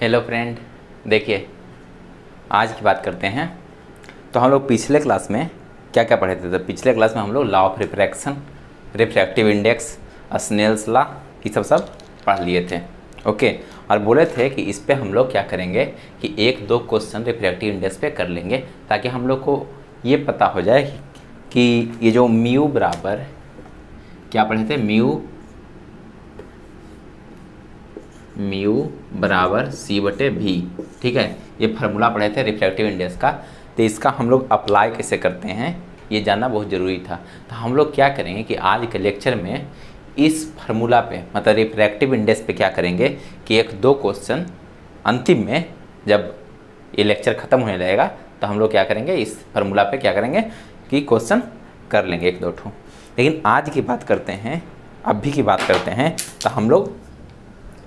Hello friend, देखिए आज की बात करते हैं। तो हम लोग पिछले क्लास में क्या क्या पढ़े थे? तो पिछले क्लास में हम लोग law of refraction, refractive index, Snell's law, ये सब पढ़ लिए थे। ओके, और बोले थे कि इस पे हम लोग क्या करेंगे कि एक दो क्वेश्चन रिफ्रैक्टिव इंडेक्स पे कर लेंगे ताकि हम लोग को ये पता हो जाए कि ये जो म्यू बराबर क्या पढ़े थे, म्यू बराबर C/V, ठीक है, ये फार्मूला पढ़े थे रिफ्रैक्टिव इंडेक्स का। तो इसका हम लोग अप्लाई कैसे करते हैं ये जानना बहुत ज़रूरी था। तो हम लोग क्या करेंगे कि आज के लेक्चर में इस फार्मूला पे, मतलब रिफ्रैक्टिव इंडेक्स पे क्या करेंगे कि एक दो क्वेश्चन अंतिम में जब ये लेक्चर ख़त्म होने लगेगा तो हम लोग क्या करेंगे, इस फार्मूला पे क्या करेंगे कि क्वेश्चन कर लेंगे एक दो ठो। लेकिन आज की बात करते हैं, अभी की बात करते हैं, तो हम लोग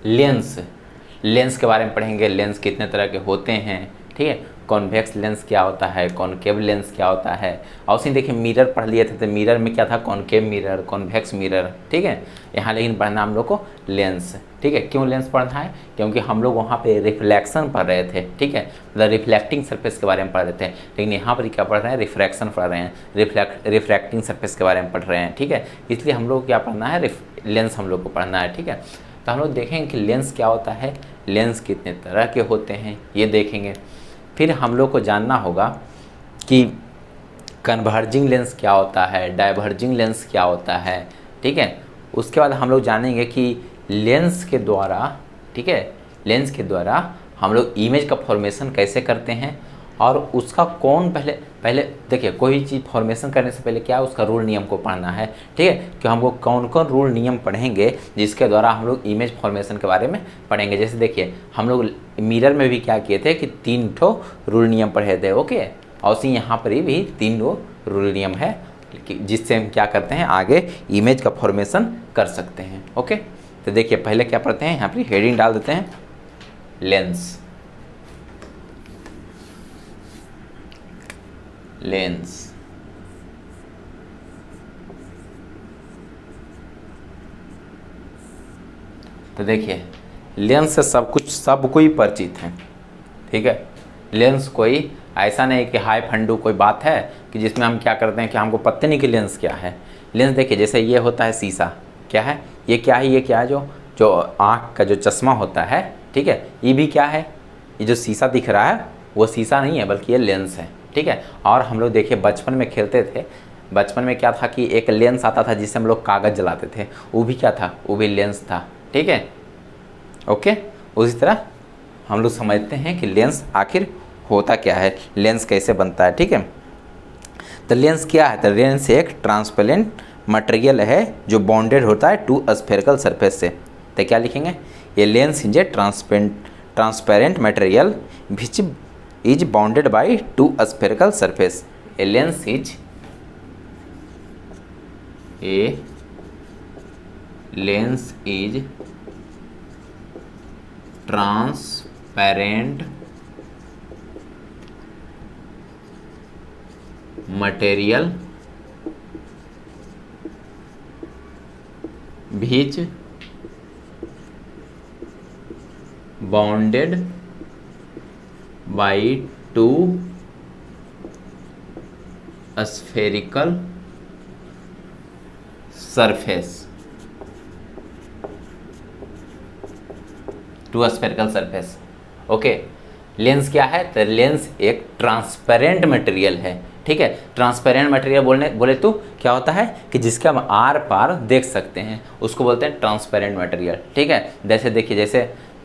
लेंस के बारे में पढ़ेंगे। लेंस कितने तरह के होते हैं, ठीक है, कॉन्वेक्स लेंस क्या होता है, कॉनकेव लेंस क्या होता है। और उसी देखिए मिरर पढ़ लिए थे, तो मिरर में क्या था, कॉनकेव मिरर, कॉन्वेक्स मिरर, ठीक है। यहाँ लेकिन पढ़ना हम लोग को लेंस, ठीक है। क्यों लेंस पढ़ना है? क्योंकि हम लोग वहाँ पे रिफ्लेक्शन पढ़ रहे थे, ठीक है, मतलब रिफ्लेक्टिंग सरफेस के बारे में पढ़ रहे थे। लेकिन यहाँ पर क्या पढ़ रहे हैं, रिफ्रैक्शन पढ़ रहे हैं, रिफ्रैक्टिंग सरफेस के बारे में पढ़ रहे हैं, ठीक है। इसलिए हम लोग क्या पढ़ना है, लेंस हम लोग को पढ़ना है, ठीक है। तो हम लोग देखेंगे कि लेंस क्या होता है, लेंस कितने तरह के होते हैं ये देखेंगे। फिर हम लोग को जानना होगा कि कन्वर्जिंग लेंस क्या होता है, डाइवर्जिंग लेंस क्या होता है, ठीक है। उसके बाद हम लोग जानेंगे कि लेंस के द्वारा, ठीक है, लेंस के द्वारा हम लोग इमेज का फॉर्मेशन कैसे करते हैं और उसका कौन पहले देखिए, कोई चीज़ फॉर्मेशन करने से पहले क्या उसका रूल नियम को पढ़ना है, ठीक है। कि हम लोग कौन कौन रूल नियम पढ़ेंगे जिसके द्वारा हम लोग इमेज फॉर्मेशन के बारे में पढ़ेंगे। जैसे देखिए हम लोग मिरर में भी क्या किए थे कि 3 ठो रूल नियम पढ़े थे, ओके। और उसी यहाँ पर भी 3 रूल नियम है जिससे हम क्या करते हैं, आगे इमेज का फॉर्मेशन कर सकते हैं, ओके। तो देखिए पहले क्या पढ़ते हैं, यहाँ पर हेडिंग डाल देते हैं, लेंस। तो देखिए लेंस से सब कोई परिचित है, ठीक है। लेंस कोई ऐसा नहीं कि हाई फंडू कोई बात है कि जिसमें हम क्या करते हैं कि हमको पता नहीं कि लेंस क्या है। लेंस देखिए जैसे ये होता है शीशा, क्या है ये, क्या है ये, क्या है जो आँख का जो चश्मा होता है, ठीक है। ये भी क्या है, ये जो शीशा दिख रहा है वो शीशा नहीं है बल्कि ये लेंस है, ठीक है। और हम लोग देखिए बचपन में खेलते थे, बचपन में क्या था कि एक लेंस आता था जिससे हम लोग कागज़ जलाते थे, वो भी क्या था, वो भी लेंस था, ठीक है, ओके। उसी तरह हम लोग समझते हैं कि लेंस आखिर होता क्या है, लेंस कैसे बनता है, ठीक है। तो लेंस क्या है, तो लेंस एक ट्रांसपेरेंट मटेरियल है जो बॉन्डेड होता है टू स्फेरिकल सरफेस से। तो क्या लिखेंगे, ये lens is a transparent material which is bounded by two spherical surface. A lens is transparent material which bounded by two spherical surface, okay. Lens क्या है, तो लेंस एक ट्रांसपेरेंट मटेरियल है, ठीक है। ट्रांसपेरेंट मटेरियल बोले तो क्या होता है कि जिसके हम आर पार देख सकते हैं उसको बोलते हैं ट्रांसपेरेंट मटेरियल, ठीक है। जैसे देखिए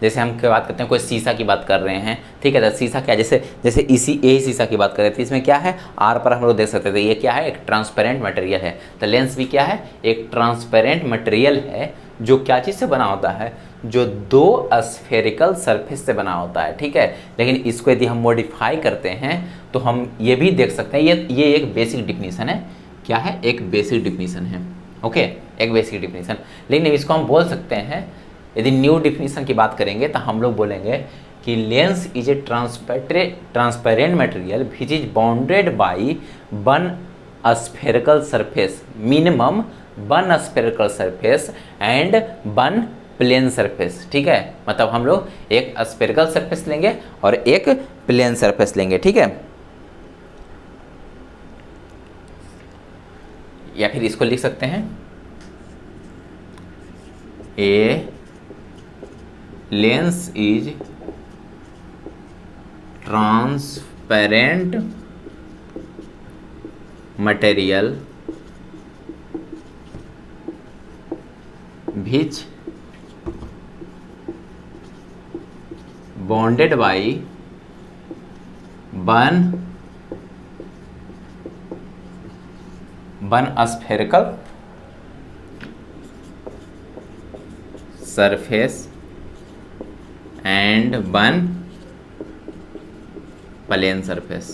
जैसे हम क्या बात करते हैं, कोई शीशा की बात कर रहे हैं, ठीक है। तो शीशा क्या, जैसे यही शीशा की बात कर रहे थे, इसमें क्या है, आर पर हम लोग देख सकते थे, ये क्या है, एक ट्रांसपेरेंट मटेरियल है। तो लेंस भी क्या है, एक ट्रांसपेरेंट मटेरियल है जो क्या चीज़ से बना होता है, जो 2 स्फेरिकल सरफेस से बना होता है, ठीक है। लेकिन इसको यदि हम मॉडिफाई करते हैं तो हम ये भी देख सकते हैं, ये एक बेसिक डिफिनीशन है, क्या है, एक बेसिक डिफिनीशन है, ओके, एक बेसिक डिफिनीशन। लेकिन इसको हम बोल सकते हैं, यदि न्यू डिफिनीशन की बात करेंगे तो हम लोग बोलेंगे कि lens is a transparent material which is bounded by 1 spherical surface, minimum 1 spherical surface and 1 plane surface, ठीक है। मतलब हम लोग एक स्फेरिकल सरफेस लेंगे और एक प्लेन सरफेस लेंगे, ठीक है। या फिर इसको लिख सकते हैं a lens is transparent material which bonded by one spherical surface and one plane surface।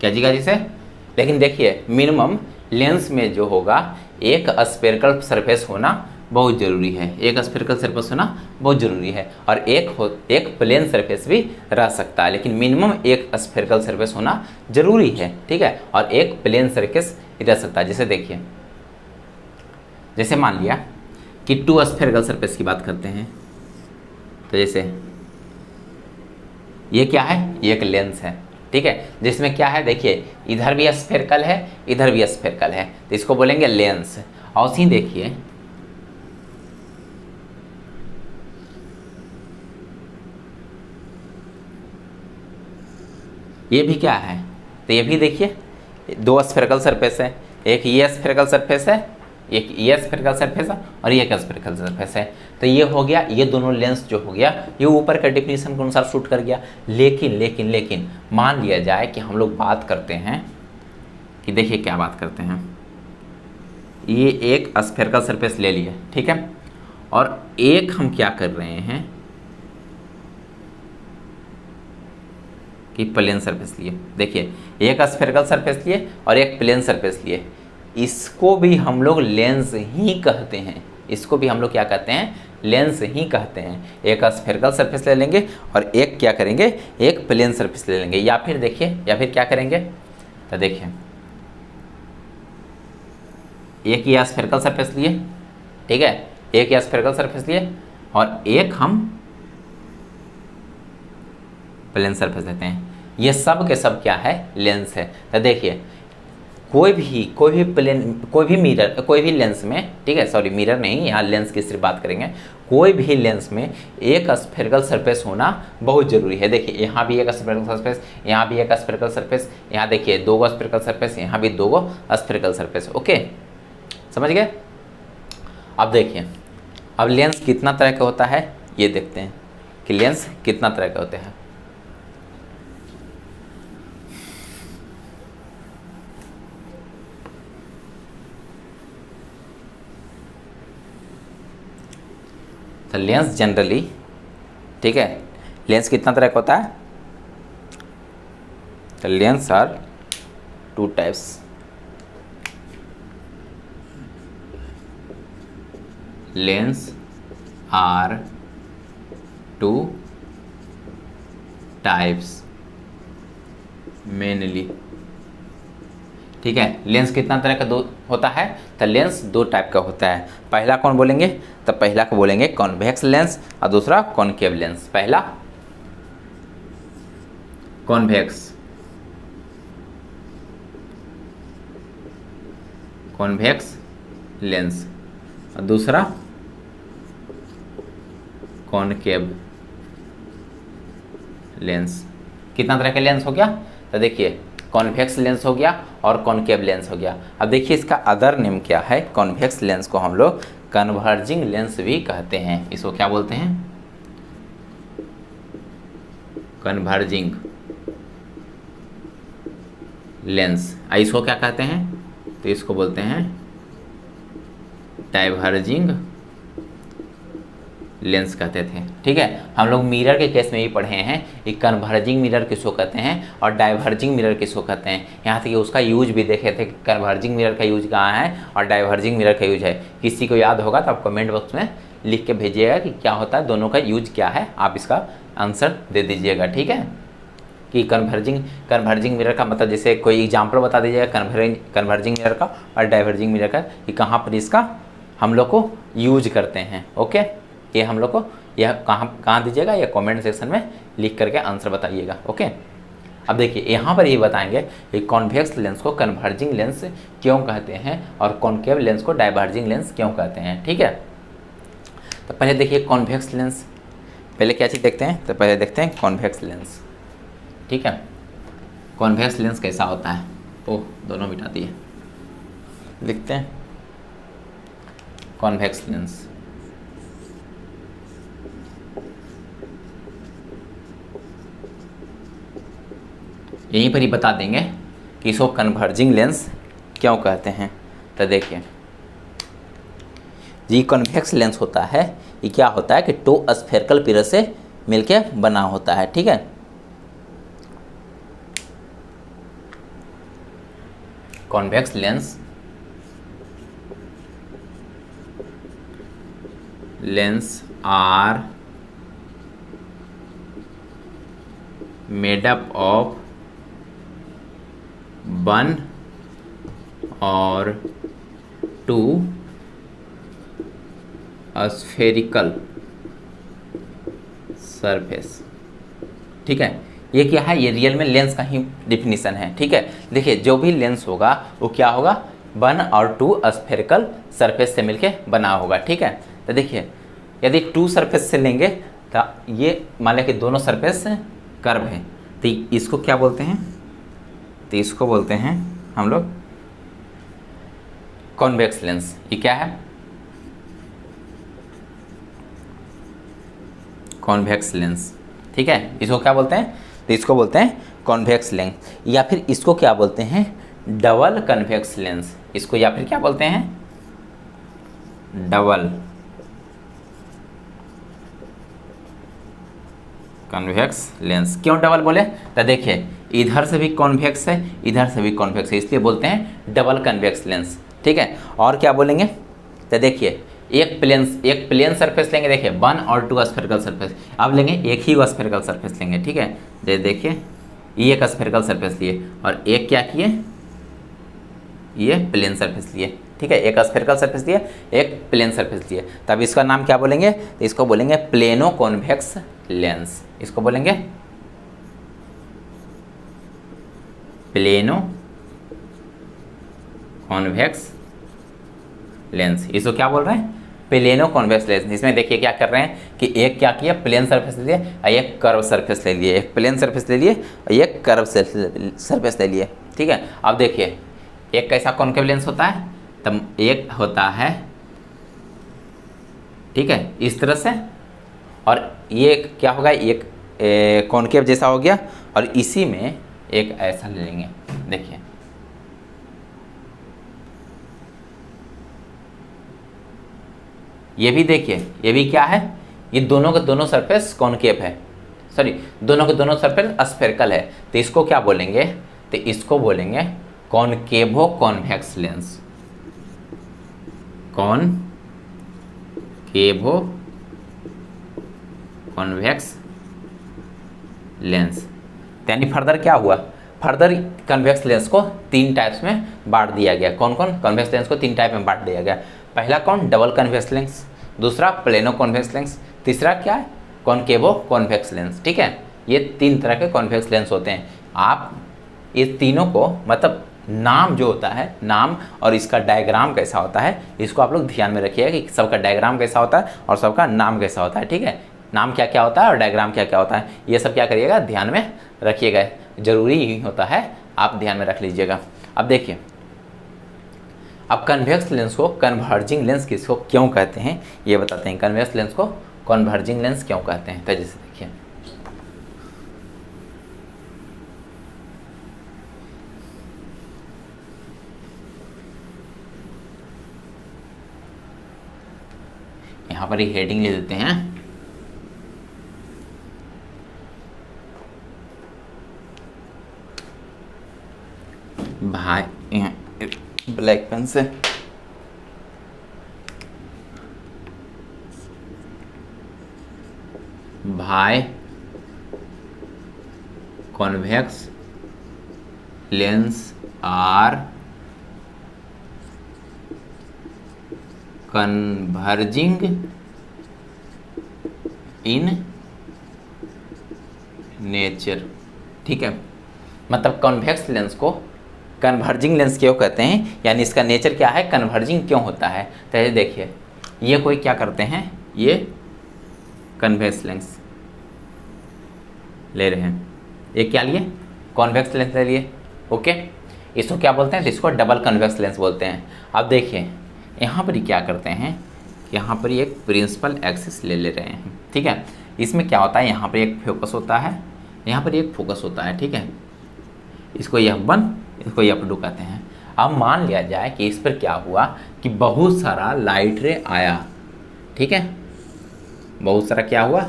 क्या जी का जिसे, लेकिन देखिए मिनिमम लेंस में जो होगा एक स्फेरिकल सरफेस होना बहुत ज़रूरी है, एक स्फेरिकल सरफेस होना बहुत ज़रूरी है, और एक प्लेन सरफेस भी रह सकता है, लेकिन मिनिमम एक स्फेरिकल सरफेस होना ज़रूरी है, ठीक है। और एक प्लेन सरफेस रह सकता है। जैसे देखिए, जैसे मान लिया कि 2 स्फेरिकल सरफेस की बात करते हैं, तो जैसे ये क्या है, ये एक लेंस है, ठीक है, जिसमें क्या है देखिए, इधर भी स्फेरिकल है, इधर भी स्फेरिकल है, तो इसको बोलेंगे लेंस। और उसी देखिए ये भी क्या है, तो ये भी देखिए 2 स्फेरिकल सरफेस है, एक ये स्फेरिकल सरफेस है, एक ये स्फेरिकल सरफेस है, और ये स्फेरिकल सरफेस है। तो ये हो गया, ये दोनों लेंस जो हो गया ये ऊपर के डिफिनीशन के अनुसार शूट कर गया। लेकिन लेकिन लेकिन मान लिया जाए कि हम लोग बात करते हैं कि देखिए क्या बात करते हैं, ये एक स्फेरिकल सरफेस ले लिए, ठीक है, और एक हम क्या कर रहे हैं कि प्लेन सरफेस लिए। देखिए एक स्फेरिकल सरफेस लिए और एक प्लेन सरफेस लिए, इसको भी हम लोग लेंस ही कहते हैं, इसको भी हम लोग क्या कहते हैं, लेंस ही कहते हैं। एक स्फेरिकल सरफेस ले लेंगे और एक क्या करेंगे, एक प्लेन सरफेस ले लेंगे। या फिर देखिए, या फिर क्या करेंगे, तो देखिए एक ये स्फेरिकल सरफेस लिए, ठीक है, एक ये स्फेरिकल सरफेस लिए और एक हम प्लेन सरफेस लेते हैं। ये सब के सब क्या है, लेंस है। तो देखिए कोई भी प्लेन, कोई भी मिरर, कोई भी लेंस में, ठीक है, सॉरी मिरर नहीं, यहाँ लेंस की सिर्फ बात करेंगे, कोई भी लेंस में एक स्फेरिकल सरफेस होना बहुत ज़रूरी है। देखिए यहाँ भी एक स्फेरिकल सरफेस, यहाँ भी एक स्फेरिकल सरफेस, यहाँ देखिए 2 स्फेरिकल सरफेस, यहाँ भी 2 स्फेरिकल सरफेस। ओके, समझ गए। अब देखिए, अब लेंस कितना तरह का होता है ये देखते हैं कि लेंस कितना तरह के होते हैं। तो लेंस जनरली, ठीक है, लेंस कितना तरह का होता है, तो lens are 2 types. Lens are 2 types mainly, ठीक है। लेंस कितना तरह का होता है, तो लेंस 2 टाइप का होता है। पहला कौन बोलेंगे, तो पहला को बोलेंगे कॉन्वेक्स लेंस और दूसरा कॉनकेव लेंस। पहला कॉन्वेक्स लेंस और दूसरा कॉनकेव लेंस। कितना तरह का लेंस हो गया, तो देखिए कॉन्वेक्स लेंस हो गया और कॉनकेव लेंस हो गया। अब देखिए इसका अदर नेम क्या है, कॉन्वेक्स लेंस को हम लोग कन्वर्जिंग लेंस भी कहते हैं। इसको क्या बोलते हैं, कन्वर्जिंग लेंस। इसको क्या कहते हैं, तो इसको बोलते हैं डाइवर्जिंग लेंस कहते थे, ठीक है। हम लोग मिरर के केस में भी पढ़े हैं कि कन्वर्जिंग मिरर किसको कहते हैं और डाइवर्जिंग मिरर किसको कहते हैं। यहाँ तक कि उसका यूज भी देखे थे कि कन्वर्जिंग मिरर का यूज कहाँ है और डाइवर्जिंग मिरर का यूज है। किसी को याद होगा तो आप कमेंट बॉक्स में लिख के भेजिएगा कि क्या होता है, दोनों का यूज क्या है, आप इसका आंसर दे दीजिएगा, ठीक है। कि कन्वर्जिंग मिरर का मतलब जैसे कोई एग्जाम्पल बता दीजिएगा कन्वर्जिंग मिरर का और डाइवर्जिंग मिरर का, कि कहाँ पर इसका हम लोग को यूज करते हैं। ओके, ये हम लोग को यह कहाँ दीजिएगा, या कमेंट सेक्शन में लिख करके आंसर बताइएगा। ओके, अब देखिए यहाँ पर ये बताएंगे कि कॉन्वेक्स लेंस को कन्वर्जिंग लेंस क्यों कहते हैं और कॉनकेव लेंस को डाइवर्जिंग लेंस क्यों कहते हैं। ठीक है, तो पहले देखिए कॉन्वेक्स लेंस, पहले क्या चीज़ देखते हैं, तो पहले देखते हैं कॉन्वेक्स लेंस। ठीक है, कॉन्वेक्स लेंस कैसा होता है, ओह दोनों मिटा दिए, लिखते हैं कॉन्वेक्स लेंस। यहीं पर ही बता देंगे कि इसको कन्वर्जिंग लेंस क्यों कहते हैं। तो देखिए ये कॉन्वेक्स लेंस होता है, ये क्या होता है कि टू स्फेरिकल पिलर से मिलके बना होता है। ठीक है, convex lens are made up of one और टू स्फेरिकल सरफेस। ठीक है, ये क्या है, ये रियल में लेंस का ही डिफिनीशन है। ठीक है, देखिए जो भी लेंस होगा वो क्या होगा, वन और टू स्फेरिकल सरफेस से मिलके बना होगा। ठीक है, तो देखिए यदि टू सरफेस से लेंगे तो ये मान लें कि दोनों सरफेस कर्व है, तो इसको क्या बोलते हैं, तो इसको बोलते हैं हम लोग कॉन्वेक्स लेंस। ये क्या है, कॉन्वेक्स लेंस। ठीक है, इसको क्या बोलते हैं, तो इसको बोलते हैं कॉन्वेक्स लेंस, या फिर इसको क्या बोलते हैं, डबल कन्वेक्स लेंस। इसको या फिर क्या बोलते हैं, डबल कॉन्वेक्स लेंस। क्यों डबल बोले, तो देखिए इधर से भी कॉन्वेक्स है, इधर से भी कॉन्वेक्स है, इसलिए बोलते हैं डबल कन्वेक्स लेंस। ठीक है, और क्या बोलेंगे, तो देखिए एक प्लेन सरफेस लेंगे, देखिए वन और टू स्फेरिकल सरफेस। अब लेंगे एक ही स्फेरिकल सरफेस लेंगे। ठीक है, देखिए ये एक स्फेरिकल सरफेस लिए और एक क्या किए, ये प्लेन सरफेस लिए। ठीक है, एक स्फेरिकल सरफेस लिए, एक प्लेन सरफेस लिए, तब इसका नाम क्या बोलेंगे, तो इसको बोलेंगे प्लेनो कॉन्वेक्स लेंस। इसको बोलेंगे प्लेनो कॉन्वेक्स लेंस। इसको क्या बोल रहे हैं, प्लेनो कॉन्वेक्स लेंस। इसमें देखिए क्या कर रहे हैं कि एक क्या किया, प्लेन सरफेस ले लिए और एक कर्व सरफेस ले लिए, एक प्लेन सरफेस ले लिए और एक कर्व सरफेस ले लिए। ठीक है, अब देखिए एक कैसा कॉन्केव लेंस होता है, तब एक होता है, ठीक है, इस तरह से, और ये क्या होगा, एक कॉन्केव जैसा हो गया, और इसी में एक ऐसा ले लेंगे। देखिए ये भी, देखिए ये भी क्या है, ये दोनों के दोनों सरफेस कॉन्केव है, सॉरी दोनों के दोनों सरफेस स्फेरिकल है, तो इसको क्या बोलेंगे, तो इसको बोलेंगे कॉनकेवो कॉन्वेक्स लेंस। कॉनकेवो convex lens. यानी फर्दर क्या हुआ, फर्दर कन्वेक्स लेंस को तीन टाइप्स में बांट दिया गया। कौन कौन, कन्वेक्स लेंस को तीन टाइप में बांट दिया गया। पहला कौन, डबल कन्वेक्स लेंस, दूसरा प्लेनो कॉन्वेक्स लेंस, तीसरा क्या है, कॉनकेवो कॉन्वेक्स लेंस। ठीक है, ये तीन तरह के कॉन्वेक्स लेंस होते हैं। आप इस तीनों को, मतलब नाम जो होता है, नाम और इसका डायग्राम कैसा होता है, इसको आप लोग ध्यान में रखिएगा कि सबका डायग्राम कैसा होता है और सबका नाम कैसा होता है। ठीक है, नाम क्या क्या होता है और डायग्राम क्या क्या होता है, ये सब क्या करिएगा, ध्यान में रखिएगा, जरूरी ही होता है, आप ध्यान में रख लीजिएगा। अब देखिए, अब कन्वेक्स लेंस को कन्वर्जिंग लेंस किसको क्यों कहते हैं, ये बताते हैं। कन्वेक्स लेंस को कन्वर्जिंग लेंस क्यों कहते हैं, तो जैसे देखिए यहाँ पर ही हेडिंग ले देते हैं, भाई ब्लैक पेन से भाई convex lens are converging in nature. ठीक है, मतलब कॉन्वेक्स लेंस को कन्वर्जिंग लेंस क्यों कहते हैं, यानी इसका नेचर क्या है, कन्वर्जिंग क्यों होता है। तो ये देखिए, ये कोई क्या करते हैं, ये कन्वेक्स लेंस ले रहे हैं, ये क्या लिए, कॉन्वेक्स लेंस ले लिए। ओके, इसको क्या बोलते हैं, तो इसको डबल कन्वेक्स लेंस बोलते हैं। अब देखिए यहाँ पर क्या करते हैं, यहाँ पर एक प्रिंसिपल एक्सिस ले रहे हैं। ठीक है, इसमें क्या होता है, यहाँ पर एक फोकस होता है, यहाँ पर एक फोकस होता है। ठीक है, इसको F1 इसको F2 कहते हैं। अब मान लिया जाए कि इस पर क्या हुआ कि बहुत सारा लाइट रे आया। ठीक है, बहुत सारा क्या हुआ,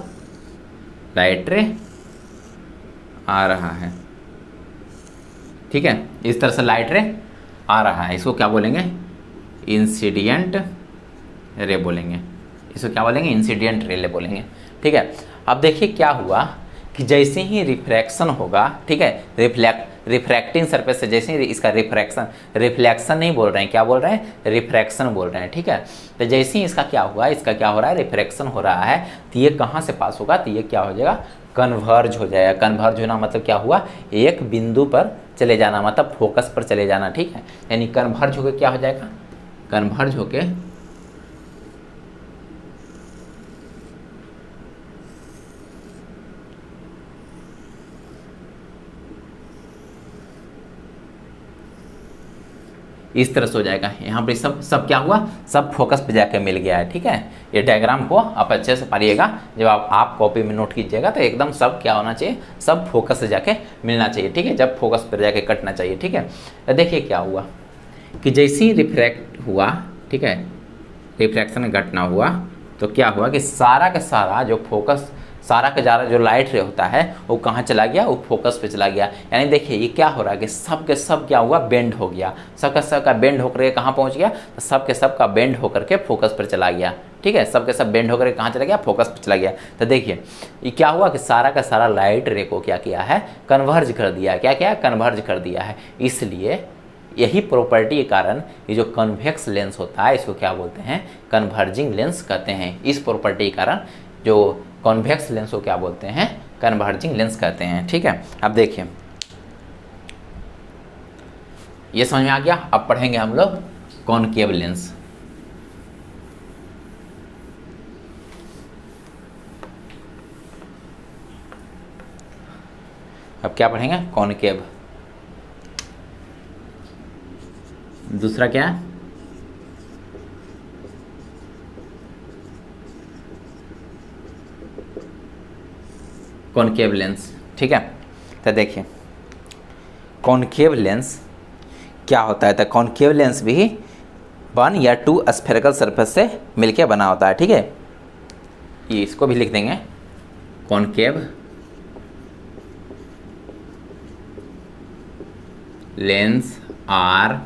लाइट रे आ रहा है। ठीक है, इस तरह से लाइट रे आ रहा है, इसको क्या बोलेंगे, इंसिडेंट रे बोलेंगे। इसको क्या बोलेंगे, इंसिडेंट रे बोलेंगे। ठीक है, अब देखिए क्या हुआ कि जैसे ही रिफ्रैक्शन होगा, ठीक है, रिफ्रैक्टिंग सरफेस से जैसे ही इसका रिफ्लेक्शन नहीं बोल रहे हैं, क्या बोल रहे हैं, रिफ्रैक्शन बोल रहे हैं। ठीक है, तो जैसे ही इसका क्या हुआ, इसका क्या हो रहा है, रिफ्रैक्शन हो रहा है, तो ये कहाँ से पास होगा, तो ये क्या हो जाएगा, कन्वर्ज हो जाएगा। कन्वर्ज होना मतलब क्या हुआ, एक बिंदु पर चले जाना, मतलब फोकस पर चले जाना। ठीक है, यानी कन्वर्ज होकर क्या हो जाएगा, कन्वर्ज होके इस तरह से हो जाएगा। यहाँ पर सब क्या हुआ, सब फोकस पे जाके मिल गया है। ठीक है, ये डायग्राम को आप अच्छे से पढ़िएगा, जब आप कॉपी में नोट कीजिएगा तो एकदम सब क्या होना चाहिए, सब फोकस से जाके मिलना चाहिए। ठीक है, जब फोकस पर जाके कटना चाहिए। ठीक है, तो देखिए क्या हुआ कि जैसे ही रिफ्रैक्ट हुआ, ठीक है, रिफ्रैक्शन घटना हुआ, तो क्या हुआ कि सारा का सारा जो फोकस, सारा का सारा जो लाइट रे होता है वो कहाँ चला गया, वो फोकस पे चला गया। यानी देखिए ये क्या हो रहा है कि सब के सब क्या हुआ, बेंड हो गया, सब का बेंड होकर कहाँ पहुँच गया, तो सब के सब का बेंड होकर के फोकस पर चला गया। ठीक है, सब के सब बेंड होकर कहाँ चला गया, फोकस पर चला गया। तो देखिए ये क्या हुआ कि सारा का सारा लाइट रे को क्या किया है, कन्वर्ज कर दिया। क्या क्या, कन्वर्ज कर दिया है। इसलिए यही प्रॉपर्टी के कारण ये जो कन्वेक्स लेंस होता है इसको क्या बोलते हैं, कन्वर्जिंग लेंस कहते हैं। इस प्रॉपर्टी के कारण जो कॉन्वेक्स लेंस को क्या बोलते हैं, कन्वर्जिंग लेंस कहते हैं। ठीक है, अब देखिए ये समझ में आ गया। अब पढ़ेंगे हम लोग कॉनकेव लेंस। अब क्या पढ़ेंगे, कॉनकेव। दूसरा क्या है, कॉनकेव लेंस। ठीक है, तो देखिए कॉनकेव लेंस क्या होता है, तो कॉनकेव लेंस भी 1 या 2 स्फेरिकल सरफेस से मिलकर बना होता है। ठीक है, ये इसको भी लिख देंगे, concave lens are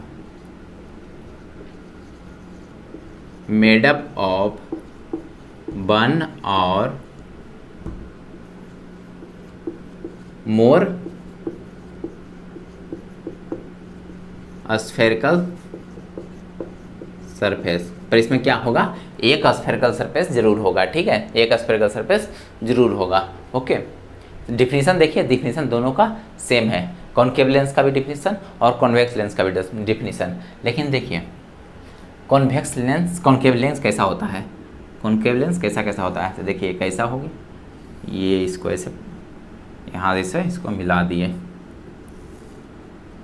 made up of 1 और मोर स्फेरिकल सरफेस। पर इसमें क्या होगा, एक स्फेरिकल सरफेस जरूर होगा। ठीक है, एक स्फेरिकल सरफेस जरूर होगा। ओके, डिफिनीशन देखिए, डिफिनीशन दोनों का सेम है, कॉनकेव लेंस का भी डिफिनीशन और कॉन्वेक्स लेंस का भी डिफिनीशन। लेकिन देखिए कॉन्वेक्स लेंस, कॉनकेव लेंस कैसा होता है, कॉनकेव लेंस कैसा होता है, तो देखिए कैसा होगी, ये इसको ऐसे यहाँ से इसको मिला दिए,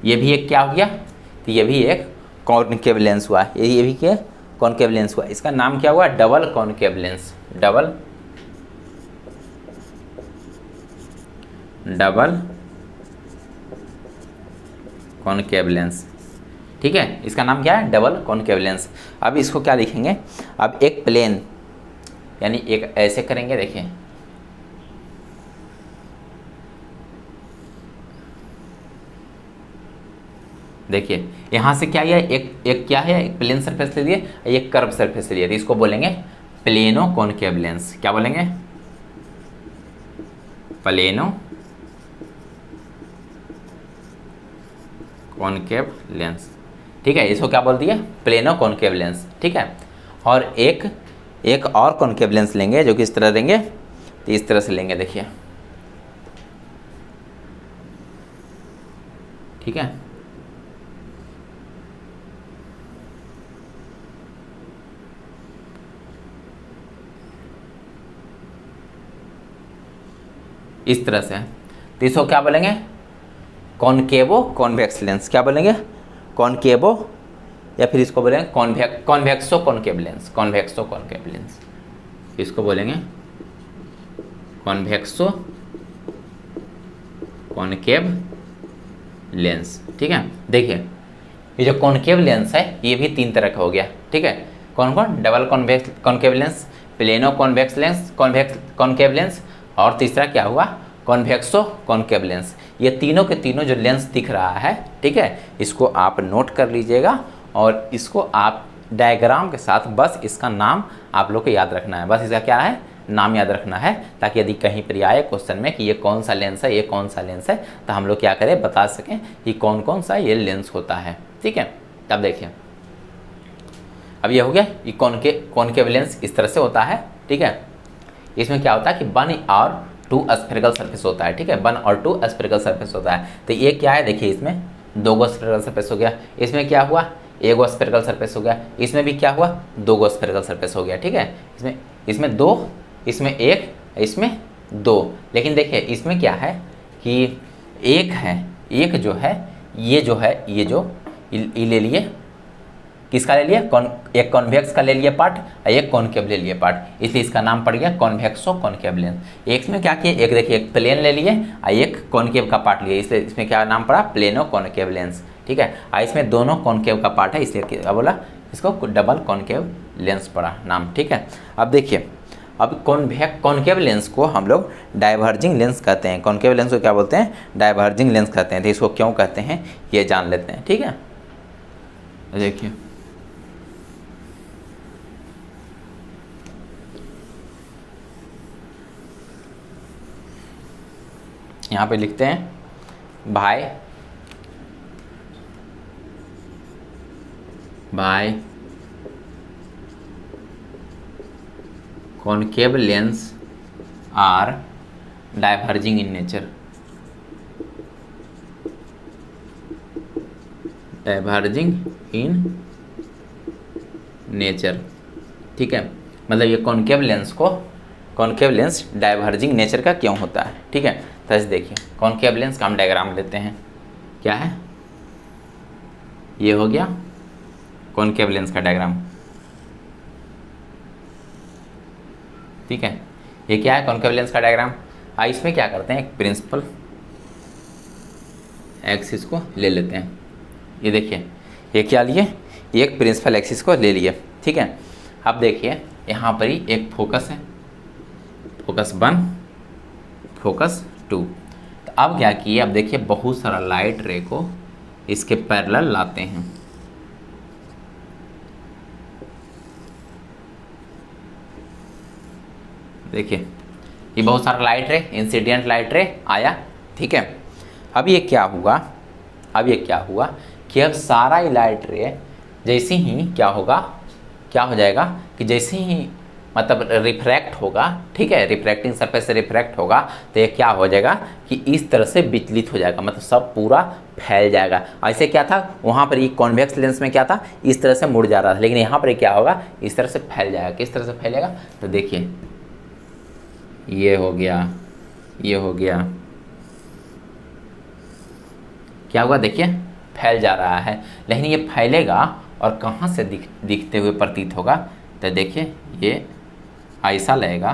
ये भी एक क्या हो गया, तो ये भी एक कॉनकेव लेंस हुआ, ये भी क्या कॉनकेव लेंस हुआ। इसका नाम क्या हुआ, double concave lens, double concave lens. ठीक है, इसका नाम क्या है, डबल कॉनकेव लेंस। अब इसको क्या लिखेंगे, अब एक प्लेन, यानी एक ऐसे करेंगे, देखिए देखिए यहाँ से क्या है, एक क्या है, एक प्लेन सरफेस ले लिए, एक कर्व सरफेस ले लिए, तो इसको बोलेंगे प्लेनो कॉनकेव लेंस। क्या बोलेंगे, प्लेनो कॉनकेव लेंस। ठीक है, इसको क्या बोल दिया, प्लेनो कॉनकेव लेंस। ठीक है, और एक एक और कॉनकेव लेंस लेंगे जो कि इस तरह देंगे, तो इस तरह से लेंगे, देखिए, ठीक है। इस तरह से, तो इसको क्या बोलेंगे, कॉनकेवो कॉन्वेक्स लेंस, क्या बोलेंगे, कॉनकेवो, या फिर इसको बोलेंगे कॉन्वेक्सो कॉनकेव लेंस, कॉन्वेक्सो कॉनकेव लेंस, इसको बोलेंगे कॉन्वेक्सो कॉनकेव लेंस, ठीक है। देखिए ये जो कॉनकेव लेंस है ये भी 3 तरह का हो गया, ठीक है। कौन कौन, double convex concave lens, plano convex lens, convex concave lens, और तीसरा क्या हुआ, कॉन्वेक्सो कॉनकेव लेंस। ये तीनों के तीनों जो लेंस दिख रहा है, ठीक है, इसको आप नोट कर लीजिएगा और इसको आप डायग्राम के साथ बस इसका नाम आप लोग को याद रखना है, बस इसका क्या है, नाम याद रखना है, ताकि यदि कहीं पर आए क्वेश्चन में कि ये कौन सा लेंस है, ये कौन सा लेंस है, तो हम लोग क्या करें, बता सकें कि कौन कौन सा ये लेंस होता है, ठीक है। तब देखिए अब ये हो गया, ये कॉनकेव लेंस इस तरह से होता है, ठीक है। इसमें क्या होता है कि 1 और 2 स्फेरिकल सरफेस होता है, ठीक है, 1 और 2 स्फेरिकल सरफेस होता है। तो ये क्या है, देखिए इसमें 2 स्फेरिकल सरफेस हो गया, इसमें क्या हुआ, 1 स्फेरिकल सरफेस हो गया, इसमें भी क्या हुआ, 2 स्फेरिकल सरफेस हो गया, ठीक है। इसमें 2, इसमें 1, इसमें 2, लेकिन देखिए इसमें क्या है कि एक है, एक जो है ये ले लिए, किसका ले लिया, एक कॉन्वेक्स का ले लिया पार्ट और एक कॉनकेव ले लिया पार्ट, इसलिए इसका नाम पड़ गया कॉन्वेक्सो कॉनकेव लेंस। एक में क्या किया, एक देखिए एक प्लेन ले लिए और एक कॉनकेव का पार्ट लिए, इसलिए इसमें क्या नाम पड़ा, प्लेनो कॉनकेव लेंस, ठीक है। और इसमें दोनों कॉनकेव का पार्ट है, इसलिए क्या बोला, इसको डबल कॉनकेव लेंस पड़ा नाम, ठीक है। अब देखिए, अब कॉनकेव लेंस को हम लोग डाइवर्जिंग लेंस कहते हैं, कॉनकेव लेंस को क्या बोलते हैं, डाइवर्जिंग लेंस कहते हैं। तो इसको क्यों कहते हैं ये जान लेते हैं, ठीक है। देखिए यहाँ पे लिखते हैं भाई concave lens are diverging in nature, diverging in nature, ठीक है। मतलब ये कॉनकेव लेंस डाइवर्जिंग नेचर का क्यों होता है, ठीक है। तो ऐसे देखिए कॉनकेव लेंस का हम डायग्राम लेते हैं, क्या है, ये हो गया कॉनकेव लेंस का डायग्राम, ठीक है। ये क्या है, कॉनकेव लेंस का डायग्राम। इसमें क्या करते हैं, एक प्रिंसिपल एक्सिस को ले लेते हैं, ये देखिए ये क्या लिए, एक प्रिंसिपल एक्सिस को ले लिए, ठीक है। अब देखिए यहाँ पर ही एक फोकस है, फोकस 1, फोकस 2। तो अब क्या किए, अब देखिए बहुत सारा लाइट रे को इसके पैरेलल लाते हैं, देखिए ये बहुत सारा लाइट रे, इंसिडेंट लाइट रे आया, ठीक है। अब ये क्या हुआ कि अब सारा ही लाइट रे जैसे ही क्या हो जाएगा कि जैसे ही मतलब रिफ्रैक्ट होगा, ठीक है, रिफ्रैक्टिंग सरफेस से रिफ्रैक्ट होगा, तो ये क्या हो जाएगा कि इस तरह से विचलित हो जाएगा, मतलब सब पूरा फैल जाएगा। ऐसे क्या था, वहाँ पर ये कॉन्वेक्स लेंस में क्या था, इस तरह से मुड़ जा रहा था, लेकिन यहाँ पर क्या होगा, इस तरह से फैल जाएगा। किस तरह से फैलेगा, तो देखिए ये हो गया, क्या हुआ, देखिए फैल जा रहा है, लेकिन ये फैलेगा और कहाँ से दिखते हुए प्रतीत होगा, तो देखिए ये ऐसा लगेगा,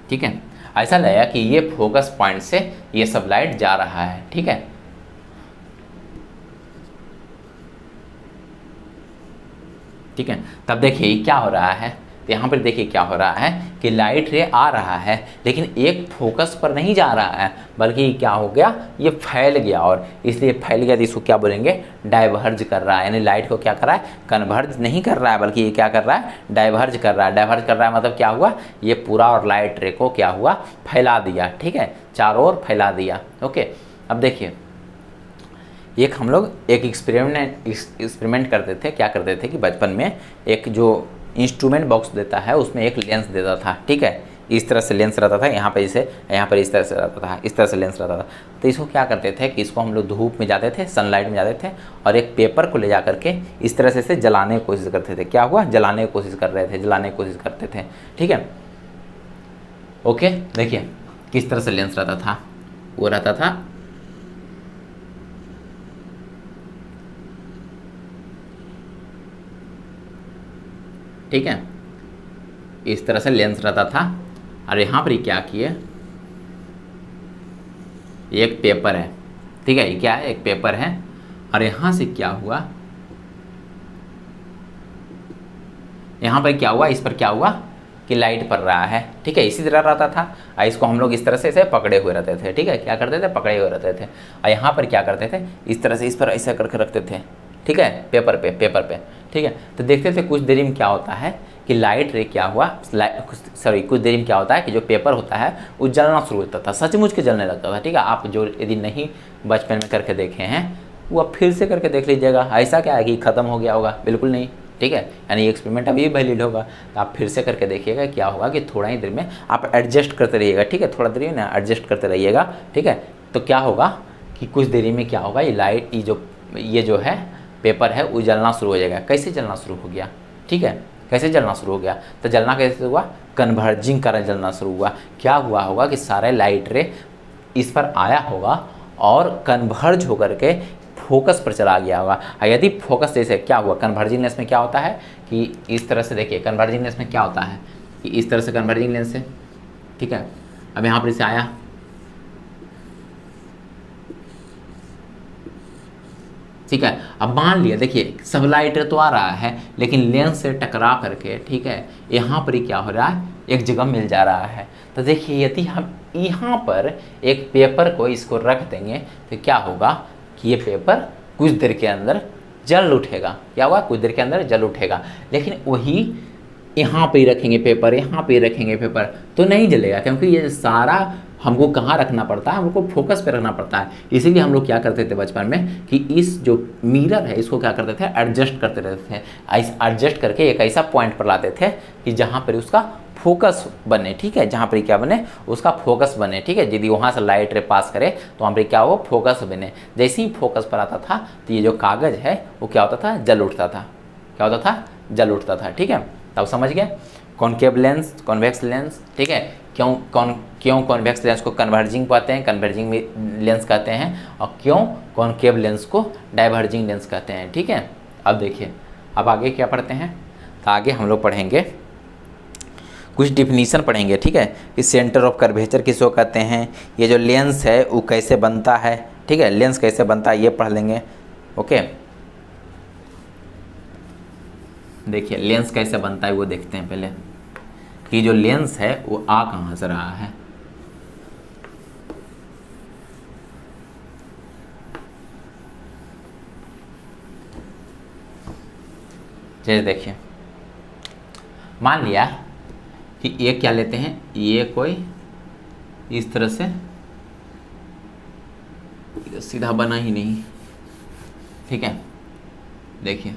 ठीक है, ऐसा लगेगा कि ये फोकस पॉइंट से ये सब लाइट जा रहा है, ठीक है। ठीक है, तब देखिए क्या हो रहा है, तो यहाँ पर देखिए क्या हो रहा है कि लाइट रे आ रहा है लेकिन एक फोकस पर नहीं जा रहा है, बल्कि क्या हो गया, ये फैल गया, और इसलिए फैल गया तो इसको क्या बोलेंगे, डाइवर्ज कर रहा है। यानी लाइट को क्या कर रहा है, कन्वर्ज नहीं कर रहा है, बल्कि ये क्या कर रहा है, डाइवर्ज कर रहा है। डाइवर्ज कर रहा है मतलब क्या हुआ, ये पूरा और लाइट रे को क्या हुआ, फैला दिया। ठीक है, चारों ओर फैला दिया। ओके, अब देखिए एक हम लोग एक एक्सपेरिमेंट करते थे। क्या करते थे कि बचपन में एक जो इंस्ट्रूमेंट बॉक्स देता है उसमें एक लेंस देता था। ठीक है, इस तरह से लेंस रहता था, यहाँ पे इसे, यहाँ पर इस तरह से रहता था, इस तरह से लेंस रहता था। तो इसको क्या करते थे कि इसको हम लोग धूप में जाते थे, सनलाइट में जाते थे, और एक पेपर को ले जा करके इस तरह से इसे जलाने की कोशिश करते थे। क्या हुआ, जलाने की कोशिश कर रहे थे, जलाने की कोशिश करते थे। ठीक है, ओके, देखिए किस तरह से लेंस रहता था, वो रहता था ठीक है, इस तरह से लेंस रहता था, और यहाँ पर क्या किए, एक पेपर है। ठीक है, ये क्या है, एक पेपर है, और यहाँ से क्या हुआ, यहाँ पर क्या हुआ, इस पर क्या हुआ कि लाइट पड़ रहा है। ठीक है, इसी तरह रहता था, और इसको हम लोग इस तरह से इसे पकड़े हुए रहते थे। ठीक है, क्या करते थे, पकड़े हुए रहते थे, और यहाँ पर क्या करते थे, इस तरह से इस पर ऐसा करके रखते थे। ठीक है, पेपर पे। ठीक है, तो देखते थे कुछ देरी में क्या होता है कि लाइट रे क्या हुआ, कुछ देरी में क्या होता है कि जो पेपर होता है वो जलना शुरू होता था, सचमुच के जलने लगता था। ठीक है, आप जो यदि नहीं बचपन में करके देखे हैं वो आप फिर से करके देख लीजिएगा। ऐसा क्या है कि ख़त्म हो गया होगा, बिल्कुल नहीं। ठीक है, यानी एक्सपेरिमेंट अभी वैलिड होगा, तो आप फिर से करके देखिएगा क्या होगा कि थोड़ा ही देर में आप एडजस्ट करते रहिएगा। ठीक है, थोड़ा देर में ना एडजस्ट करते रहिएगा। ठीक है, तो क्या होगा कि कुछ देरी में क्या होगा, ये लाइट, ये जो है पेपर है वो जलना शुरू हो जाएगा। कैसे जलना शुरू हो गया, ठीक है, कैसे जलना शुरू हो गया, तो जलना कैसे हुआ, कन्वर्जिंग करंट जलना शुरू हुआ। क्या हुआ होगा कि सारे लाइट रे इस पर आया होगा और कन्वर्ज होकर के फोकस पर चला गया होगा। यदि फोकस जैसे क्या हुआ, कन्वर्जिंग लेंस में क्या होता है कि इस तरह से देखिए, कन्वर्जिंग लेंस में क्या होता है कि इस तरह से कन्वर्जिंग लेंस है। ठीक है, अब यहाँ पर इसे आया, ठीक है, अब मान लिया देखिए सब लाइट तो आ रहा है लेकिन लेंस से टकरा करके, ठीक है, यहाँ पर ही क्या हो रहा है, एक जगह मिल जा रहा है। तो देखिए यदि हम यहाँ पर एक पेपर को इसको रख देंगे तो क्या होगा कि ये पेपर कुछ देर के अंदर जल उठेगा। क्या हुआ, कुछ देर के अंदर जल उठेगा। लेकिन वही यहाँ पे ही रखेंगे पेपर, यहाँ पे ही रखेंगे पेपर, तो नहीं जलेगा, क्योंकि ये सारा हमको कहाँ रखना पड़ता है, हमको फोकस पे रखना पड़ता है। इसीलिए हम लोग क्या करते थे बचपन में कि इस जो मिरर है इसको क्या करते थे, एडजस्ट करते रहते थे। एडजस्ट करके एक ऐसा पॉइंट पर लाते थे कि जहाँ पर उसका फोकस बने। ठीक है, जहाँ पर क्या बने, उसका फोकस बने। ठीक है, यदि वहाँ से लाइट रे पास करे तो वहाँ पर क्या हो, फोकस बने। जैसे ही फोकस पर आता था तो ये जो कागज़ है वो क्या होता था, जल उठता था। क्या होता था, जल उठता था। ठीक है, तब समझ गए, कॉनकेव लेंस, कॉन्वेक्स लेंस। ठीक है, क्यों कॉन्वेक्स लेंस को कन्वर्जिंग कहते हैं, कन्वर्जिंग लेंस कहते हैं, और क्यों कॉनकेव लेंस को डाइवर्जिंग लेंस कहते हैं। ठीक है, अब देखिए अब आगे क्या पढ़ते हैं, तो आगे हम लोग पढ़ेंगे कुछ डिफिनीशन पढ़ेंगे। ठीक है, कि सेंटर ऑफ कर्वेचर किसको कहते हैं, ये जो लेंस है वो कैसे बनता है। ठीक है, लेंस कैसे बनता है ये पढ़ लेंगे। ओके, देखिए लेंस कैसे बनता है वो देखते हैं पहले, कि जो लेंस है वो आ कहाँ से रहा है। जैसे देखिए मान लिया कि ये क्या लेते हैं, ये कोई इस तरह से सीधा बना ही नहीं। ठीक है, देखिए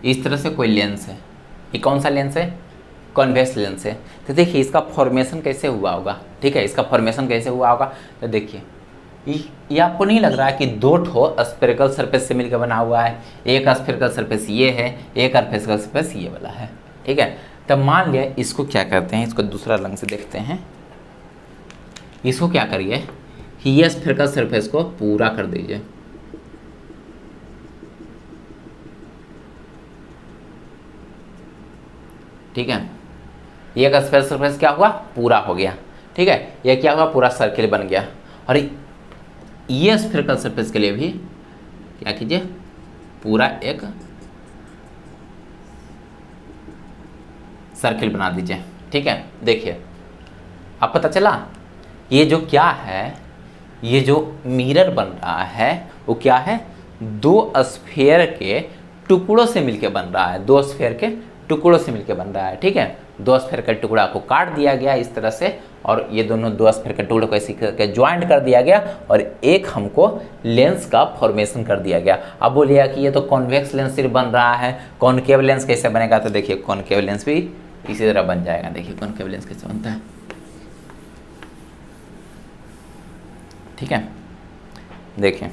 इस तरह से कोई लेंस है, ये कौन सा लेंस है, कॉन्वेक्स लेंस है। तो देखिए इसका फॉर्मेशन कैसे हुआ होगा। ठीक है, इसका फॉर्मेशन कैसे हुआ होगा, तो देखिए ये आपको नहीं लग रहा है कि दो ठो स्फेरिकल सरफेस से मिलकर बना हुआ है, एक स्फेरिकल सरफेस ये है, एक स्फेरिकल सरफेस ये वाला है। ठीक है, तब मान लिया इसको क्या करते हैं, इसको दूसरा रंग से देखते हैं। इसको क्या करिए कि ये स्फेरिकल सरफेस को पूरा कर दीजिए। ठीक है, ये एक स्फेरिकल सरफेस क्या हुआ, पूरा हो गया। ठीक है, ये क्या हुआ, पूरा सर्किल बन गया। और ये स्फेरिकल सरफेस के लिए भी क्या कीजिए, पूरा एक सर्किल बना दीजिए। ठीक है, देखिए अब पता चला ये जो क्या है, ये जो मिरर बन रहा है वो क्या है, दो स्फीयर के टुकड़ों से मिलके बन रहा है, दो स्फीयर के टुकड़ों से मिलके बन रहा है। ठीक है, दो स्फीयर का टुकड़ा को काट दिया गया इस तरह से, और ये दोनों दो स्फीयर के टुकड़ों को ऐसे करके ज्वाइंट कर दिया गया और एक हमको लेंस का फॉर्मेशन कर दिया गया। अब बोलिएगा कि ये तो कॉन्वेक्स लेंस सिर्फ बन रहा है, कॉनकेव लेंस कैसे बनेगा? तो देखिए कॉनकेव लेंस भी इसी तरह बन जाएगा। देखिए कॉनकेव लेंस कैसे बनता है। ठीक है, देखिए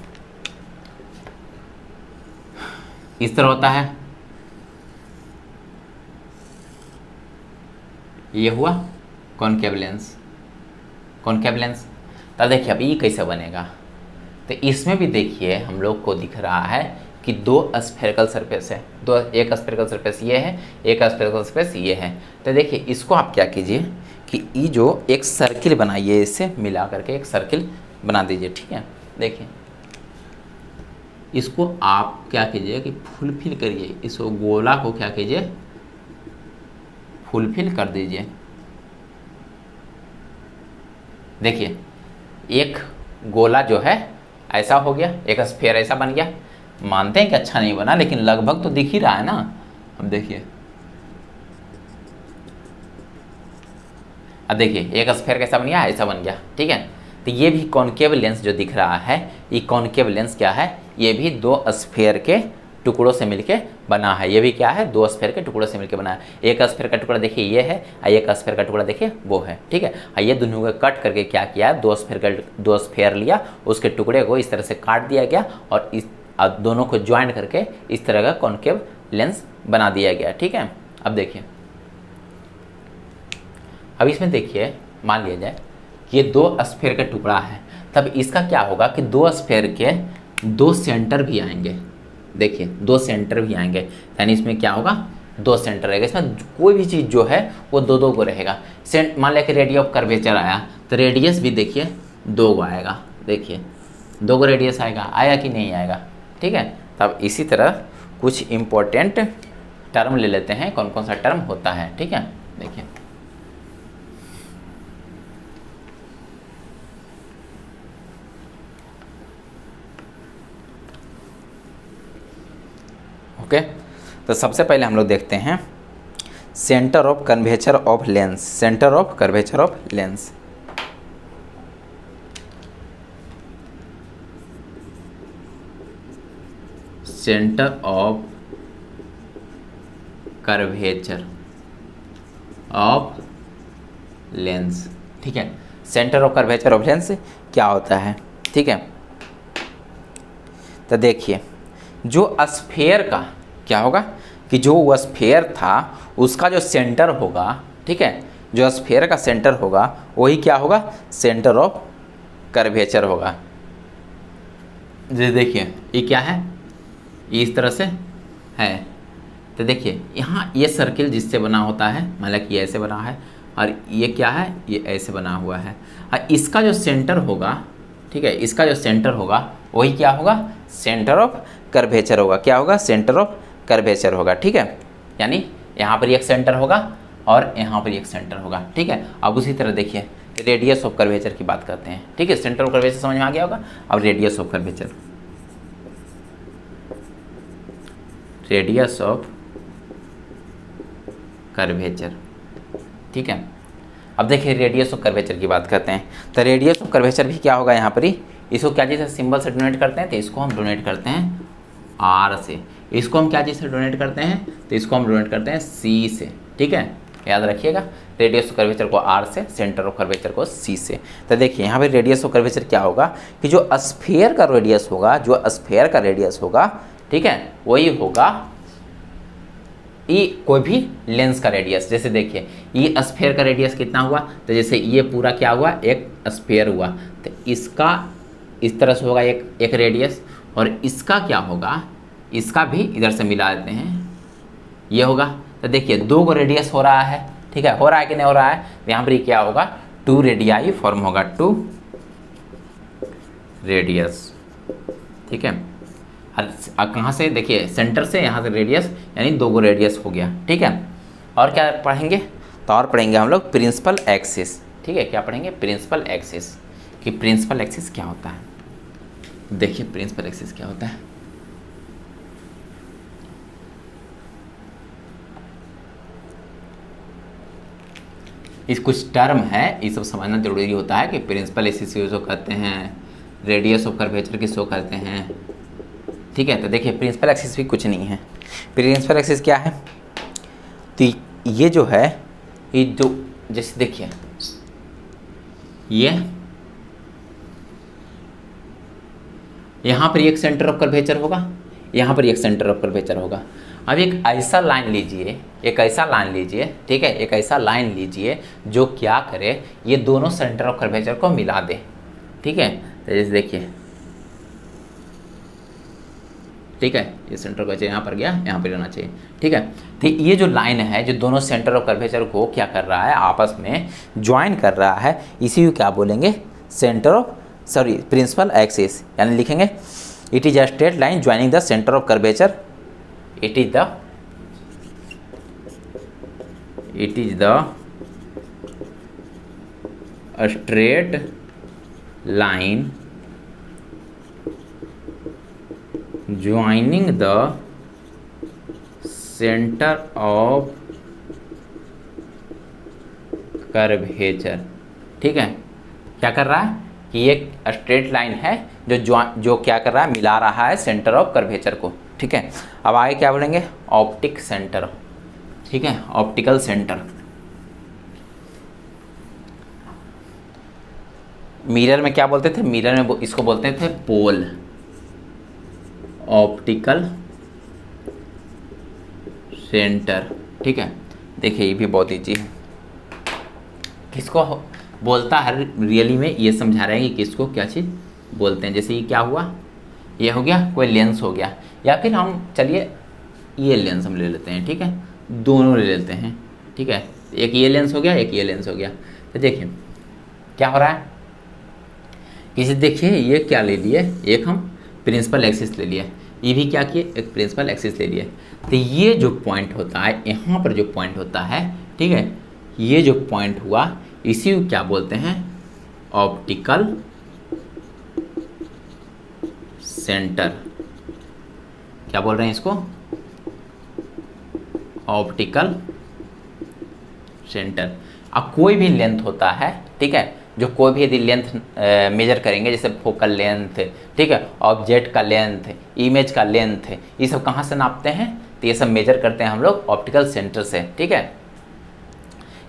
इस तरह होता है, ये हुआ कॉनकेव लेंस, कॉनकेव लेंस। तब देखिए अब ये कैसे बनेगा, तो इसमें भी देखिए हम लोग को दिख रहा है कि दो स्फेरिकल सरफेस है, दो, एक स्फेरिकल सरफेस ये है, एक स्फेरिकल सरफेस ये है। तो देखिए इसको आप क्या कीजिए कि ये जो एक सर्किल बनाइए, इससे मिला करके एक सर्किल बना दीजिए। ठीक है, देखिए इसको आप क्या कीजिए कि फुलफिल करिए, इस गोला को क्या कीजिए, फुलफिल कर दीजिए। देखिए एक गोला जो है ऐसा हो गया, एक स्फीयर ऐसा बन गया। मानते हैं कि अच्छा नहीं बना, लेकिन लगभग तो दिख ही रहा है ना। अब देखिए, अब देखिए एक स्फीयर कैसा बन गया, ऐसा बन गया। ठीक है, तो ये भी कॉनकेव लेंस जो दिख रहा है, ये कॉनकेव लेंस क्या है, ये भी दो स्फीयर के टुकड़ों से मिलके बना है। ये भी क्या है, दो स्फीयर के टुकड़ों से मिलके बना है। एक स्फीयर का टुकड़ा देखिए ये है, और एक स्फीयर का टुकड़ा देखिए वो है। ठीक है, ये दोनों को कट करके क्या किया, दो स्फीयर लिया, उसके टुकड़े को इस तरह से काट दिया गया और इस दोनों को ज्वाइंट करके इस तरह का कॉनकेव लेंस बना दिया गया। ठीक है, अब देखिए, अब इसमें देखिए मान लिया जाए कि ये दो स्फीयर का टुकड़ा है, तब इसका क्या होगा कि दो स्फीयर के दो सेंटर भी आएंगे। देखिए दो सेंटर भी आएंगे, यानी इसमें क्या होगा, दो सेंटर रहेगा। इसमें कोई भी चीज़ जो है वो दो दो को रहेगा। मान लिया कि रेडियस ऑफ कर्वेचर आया, तो रेडियस भी देखिए दो को आएगा। देखिए दो को रेडियस आएगा, आया कि नहीं आएगा? ठीक है, तब इसी तरह कुछ इम्पोर्टेंट टर्म ले लेते हैं, कौन कौन सा टर्म होता है। ठीक है, देखिए ओके, तो सबसे पहले हम लोग देखते हैं centre of curvature of lens, centre of curvature of lens. Centre of curvature of lens. ठीक है, centre of curvature of lens क्या होता है? ठीक है, तो देखिए जो स्फीयर का क्या होगा कि जो वो स्फीयर था उसका जो सेंटर होगा, ठीक है, जो स्फीयर का सेंटर होगा वही क्या होगा, सेंटर ऑफ कर्वेचर होगा। देखिए ये क्या है, ये इस तरह से है। तो देखिए यहाँ ये सर्किल जिससे बना होता है, मतलब कि ऐसे बना है, और ये क्या है, ये ऐसे बना हुआ है। और इसका जो सेंटर होगा, ठीक है, इसका जो सेंटर होगा वही क्या होगा, सेंटर ऑफ कर्वेचर होगा। क्या होगा, सेंटर ऑफ कर्वेचर होगा। ठीक है, यानी यहाँ पर एक सेंटर होगा और यहाँ पर एक सेंटर होगा। ठीक है, अब उसी तरह देखिए रेडियस ऑफ कर्वेचर की बात करते हैं। ठीक है, सेंटर ऑफ कर्वेचर समझ में आ गया होगा। अब radius of curvature, radius of curvature. ठीक है, अब देखिए रेडियस ऑफ कर्वेचर की बात करते हैं। तो रेडियस ऑफ कर्वेचर भी क्या होगा, यहाँ पर ही इसको क्या चीज़ से सिंबल से डोनेट करते हैं, तो इसको हम डोनेट करते हैं आर से। इसको हम क्या चीज़ से डोनेट करते हैं, तो इसको हम डोनेट करते हैं सी से। ठीक है, याद रखिएगा, रेडियस ऑफ कर्वेचर को आर से, सेंटर ऑफ कर्वेचर को सी से। तो देखिए यहाँ पे रेडियस ऑफ कर्वेचर क्या होगा कि जो स्फीयर का रेडियस होगा, जो स्फीयर का रेडियस होगा, ठीक है, वही होगा ये कोई भी लेंस का रेडियस। जैसे देखिए ये स्फीयर का रेडियस कितना हुआ, तो जैसे ये पूरा क्या हुआ, एक स्फीयर हुआ, तो इसका इस तरह से होगा एक रेडियस, और इसका क्या होगा, इसका भी इधर से मिला देते हैं, ये होगा। तो देखिए दो को रेडियस हो रहा है, ठीक है, हो रहा है कि नहीं हो रहा है, तो यहाँ पर क्या होगा, टू रेडियाई फॉर्म होगा, टू रेडियस। ठीक है, कहाँ से, देखिए सेंटर से यहाँ से रेडियस, यानी 2 रेडियस हो गया, ठीक है। और क्या पढ़ेंगे, तो और पढ़ेंगे हम लोग प्रिंसिपल एक्सिस, ठीक है। क्या पढ़ेंगे, प्रिंसिपल एक्सिस, कि प्रिंसिपल एक्सिस क्या होता है। देखिए प्रिंसिपल एक्सिस क्या होता है। इस कुछ टर्म है, ये सब समझना जरूरी होता है कि प्रिंसिपल एक्सिस को कहते हैं, रेडियस ऑफ कर्वेचर की शो करते हैं, ठीक है। तो देखिए प्रिंसिपल एक्सिस भी कुछ नहीं है। प्रिंसिपल एक्सिस क्या है, तो ये जो है, ये जो जैसे देखिए ये यहाँ पर एक सेंटर ऑफ कर्वेचर होगा, यहाँ पर एक सेंटर ऑफ कर्वेचर होगा। अब एक ऐसा लाइन लीजिए, एक ऐसा लाइन लीजिए, ठीक है, एक ऐसा लाइन लीजिए जो क्या करे, ये दोनों सेंटर ऑफ कर्वेचर को मिला दे, ठीक है। तो जैसे देखिए, ठीक है, ये सेंटर कर्वेचर यहाँ पर गया, यहाँ पर रहना चाहिए, ठीक है। तो ये जो लाइन है, जो दोनों सेंटर ऑफ कर्वेचर को क्या कर रहा है, आपस में ज्वाइन कर रहा है, इसी को क्या बोलेंगे, centre of, sorry, principal axis. यानी लिखेंगे it is a straight line joining the centre of curvature, it is the a straight line joining the center of curvature, ठीक है। क्या कर रहा है कि एक स्ट्रेट लाइन है जो क्या कर रहा है, मिला रहा है सेंटर ऑफ कर्वेचर को, ठीक है। अब आगे क्या बोलेंगे, ऑप्टिक सेंटर, ठीक है, ऑप्टिकल सेंटर। मिरर में क्या बोलते थे, मिरर में इसको बोलते थे पोल, ऑप्टिकल सेंटर, ठीक है। देखिए ये भी बहुत ईजी है, किसको बोलता है रियली में, ये समझा रहे हैं कि किसको क्या चीज़ बोलते हैं। जैसे ये क्या हुआ, ये हो गया, कोई लेंस हो गया, या फिर हम चलिए ये लेंस हम ले लेते हैं, ठीक है, दोनों ले लेते हैं, ठीक है। एक ये लेंस हो गया, एक ये लेंस हो गया। तो देखिए क्या हो रहा है, किसी देखिए ये क्या ले लिए, एक हम प्रिंसिपल एक्सिस ले लिए, ये भी क्या किए, एक प्रिंसिपल एक्सिस ले लिए। तो ये जो पॉइंट होता है, यहाँ पर जो पॉइंट होता है, ठीक है, ये जो पॉइंट हुआ, इसी को क्या बोलते हैं, ऑप्टिकल सेंटर। क्या बोल रहे हैं इसको, ऑप्टिकल सेंटर। अब कोई भी लेंथ होता है, ठीक है, जो कोई भी यदि लेंथ मेजर करेंगे, जैसे फोकल लेंथ, ठीक है, ऑब्जेक्ट का लेंथ, इमेज का लेंथ, ये सब कहाँ से नापते हैं, तो ये सब मेजर करते हैं हम लोग ऑप्टिकल सेंटर से, ठीक है।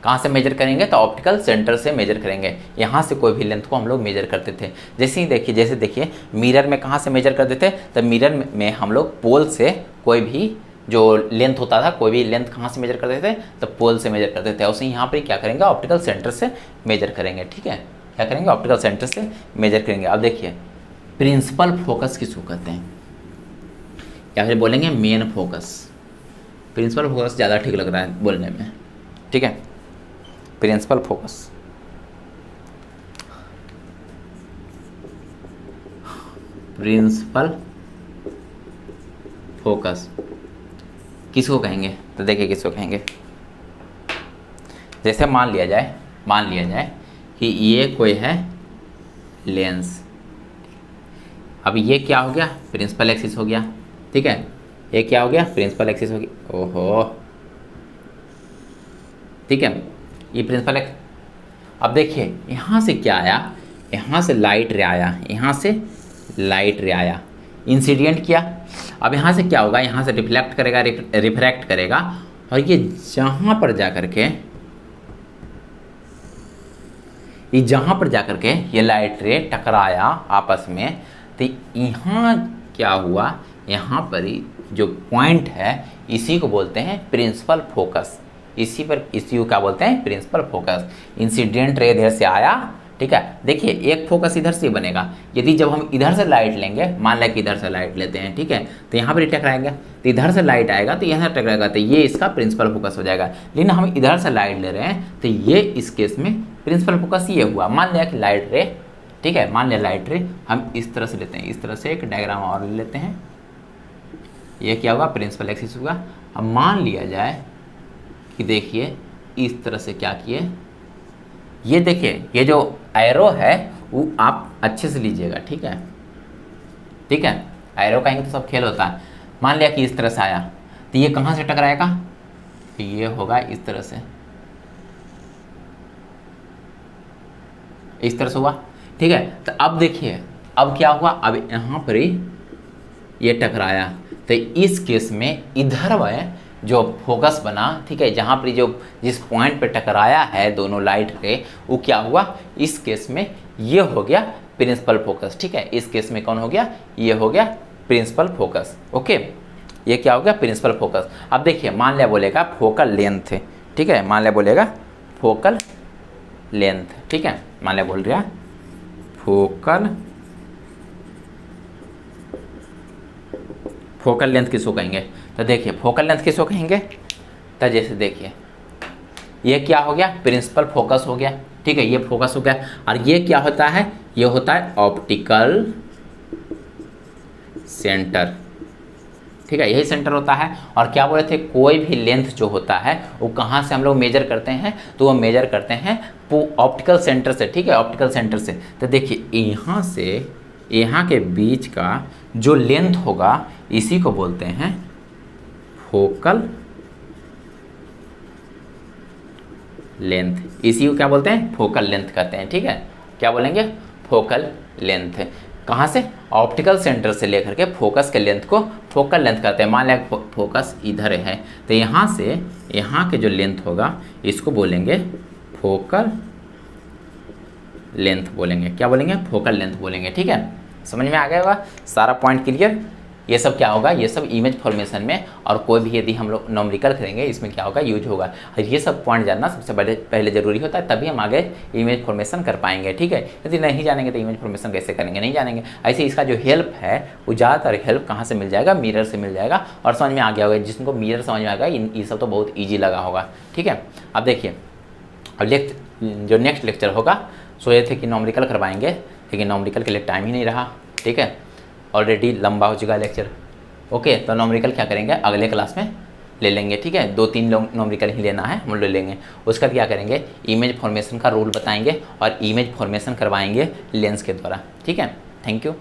कहाँ से मेजर करेंगे, तो ऑप्टिकल सेंटर से मेजर करेंगे। यहाँ से कोई भी लेंथ को हम लोग मेजर करते थे। जैसे ही देखिए, जैसे देखिए मिरर में कहाँ से मेजर करते थे, तो मिरर में हम लोग पोल से कोई भी जो लेंथ होता था, कोई भी लेंथ कहाँ से मेजर करते थे, तो पोल से मेजर करते थे। उसे यहाँ पर क्या करेंगे, ऑप्टिकल सेंटर से मेजर करेंगे, ठीक है। क्या करेंगे, ऑप्टिकल सेंटर से मेजर करेंगे। अब देखिए प्रिंसिपल फोकस किसको कहते हैं, या फिर बोलेंगे मेन फोकस। प्रिंसिपल फोकस ज़्यादा ठीक लग रहा है बोलने में, ठीक है, प्रिंसिपल फोकस। प्रिंसिपल फोकस किसको कहेंगे, तो देखिए किसको कहेंगे, जैसे मान लिया जाए कि ये कोई है लेंस। अब ये क्या हो गया, प्रिंसिपल एक्सिस हो गया, ठीक है। ये क्या हो गया, प्रिंसिपल एक्सिस हो गया, ओहो, ठीक है, ये प्रिंसिपल एक्सिस। अब देखिए यहाँ से क्या आया, यहाँ से लाइट रे आया, यहाँ से लाइट रे आया, इंसिडेंट किया। अब यहाँ से क्या होगा, यहाँ से रिफ्लेक्ट करेगा, रिफ्रैक्ट करेगा, और ये जहाँ पर जा करके, ये लाइट रे टकराया आपस में, तो यहाँ क्या हुआ, यहाँ पर जो पॉइंट है इसी को बोलते हैं प्रिंसिपल फोकस। इसी को क्या बोलते हैं, प्रिंसिपल फोकस। इंसिडेंट रे इधर से आया, ठीक है। देखिए एक फोकस इधर से बनेगा, यदि जब हम इधर से लाइट लेंगे, मान लें कि इधर से लाइट लेते हैं, ठीक है, तो यहाँ पर टकराएगा, तो इधर से लाइट आएगा तो यहाँ टकराएगा, तो ये इसका प्रिंसिपल फोकस हो जाएगा। लेकिन हम इधर से लाइट ले रहे हैं, तो ये इस केस में प्रिंसिपल फोकस ये हुआ। मान लिया कि लाइट रे, ठीक है, मान लिया लाइट रे हम इस तरह से लेते हैं, इस तरह से एक डायग्राम और ले लेते हैं, ये क्या होगा, प्रिंसिपल एक्सिस होगा। अब मान लिया जाए कि देखिए इस तरह से क्या किए, ये देखिए ये जो एरो है वो आप अच्छे से लीजिएगा, ठीक है, ठीक है, एरो कहेंगे तो सब खेल होता है। मान लिया कि इस तरह से आया तो ये कहाँ से टकराएगा, तो ये होगा इस तरह से, इस तरह से हुआ, ठीक है। तो अब देखिए अब क्या हुआ, अब यहाँ पर ही ये टकराया, तो इस केस में इधर वह जो फोकस बना, ठीक है, जहाँ पर जो जिस पॉइंट पे टकराया है दोनों लाइट के, वो क्या हुआ, इस केस में ये हो गया प्रिंसिपल फोकस, ठीक है। इस केस में कौन हो गया, ये हो गया प्रिंसिपल फोकस, ओके, ये क्या हो गया, प्रिंसिपल फोकस। अब देखिए मान लिया बोलेगा फोकल लेंथ, ठीक है, मान लिया बोलेगा फोकल लेंथ, ठीक है, मान लिया बोल रहा फोकल लेंथ किसको कहेंगे, तो देखिए फोकल लेंथ किसको कहेंगे, तो जैसे देखिए ये क्या हो गया, प्रिंसिपल फोकस हो गया, ठीक है, ये फोकस हो गया। और ये क्या होता है, ये होता है ऑप्टिकल सेंटर, ठीक है, यही सेंटर होता है। और क्या बोले थे, कोई भी लेंथ जो होता है वो कहाँ से हम लोग मेजर करते हैं, तो वो मेजर करते हैं ऑप्टिकल सेंटर से, ठीक है, ऑप्टिकल सेंटर से। तो देखिए यहाँ से यहाँ के बीच का जो लेंथ होगा इसी को बोलते हैं फोकल लेंथ, इसी को क्या बोलते हैं, फोकल लेंथ कहते हैं, ठीक है, क्या बोलेंगे, फोकल लेंथ। कहाँ से, ऑप्टिकल सेंटर से लेकर के फोकस के लेंथ को फोकल लेंथ कहते हैं। मान लिया फोकस इधर है तो यहाँ से यहाँ के जो लेंथ होगा इसको बोलेंगे फोकल लेंथ बोलेंगे, क्या बोलेंगे, फोकल लेंथ बोलेंगे, ठीक है। समझ में आ गया होगा सारा पॉइंट क्लियर। ये सब क्या होगा, ये सब इमेज फॉर्मेशन में और कोई भी यदि हम लोग न्यूमेरिकल करेंगे इसमें क्या होगा, यूज होगा। और ये सब पॉइंट जानना सबसे पहले जरूरी होता है, तभी हम आगे इमेज फॉर्मेशन कर पाएंगे, ठीक है। यदि नहीं जानेंगे तो इमेज फॉर्मेशन कैसे करेंगे, नहीं जानेंगे। ऐसे इसका जो हेल्प है वो ज़्यादातर हेल्प कहाँ से मिल जाएगा, मिरर से मिल जाएगा। और समझ में आ गया होगा, जिसको मिरर समझ में आएगा ये सब तो बहुत ईजी लगा होगा, ठीक है। अब देखिए अब जो नेक्स्ट लेक्चर होगा सोचे थे कि न्यूमेरिकल करवाएंगे, लेकिन न्यूमेरिकल के लिए टाइम ही नहीं रहा, ठीक है, ऑलरेडी लंबा हो चुका लेक्चर, ओके। तो न्यूमेरिकल क्या करेंगे, अगले क्लास में ले लेंगे, ठीक है, 2-3 न्यूमेरिकल ही लेना है, हम ले लेंगे। उसका क्या करेंगे, इमेज फॉर्मेशन का रूल बताएंगे और इमेज फॉर्मेशन करवाएंगे लेंस के द्वारा, ठीक है। Thank you.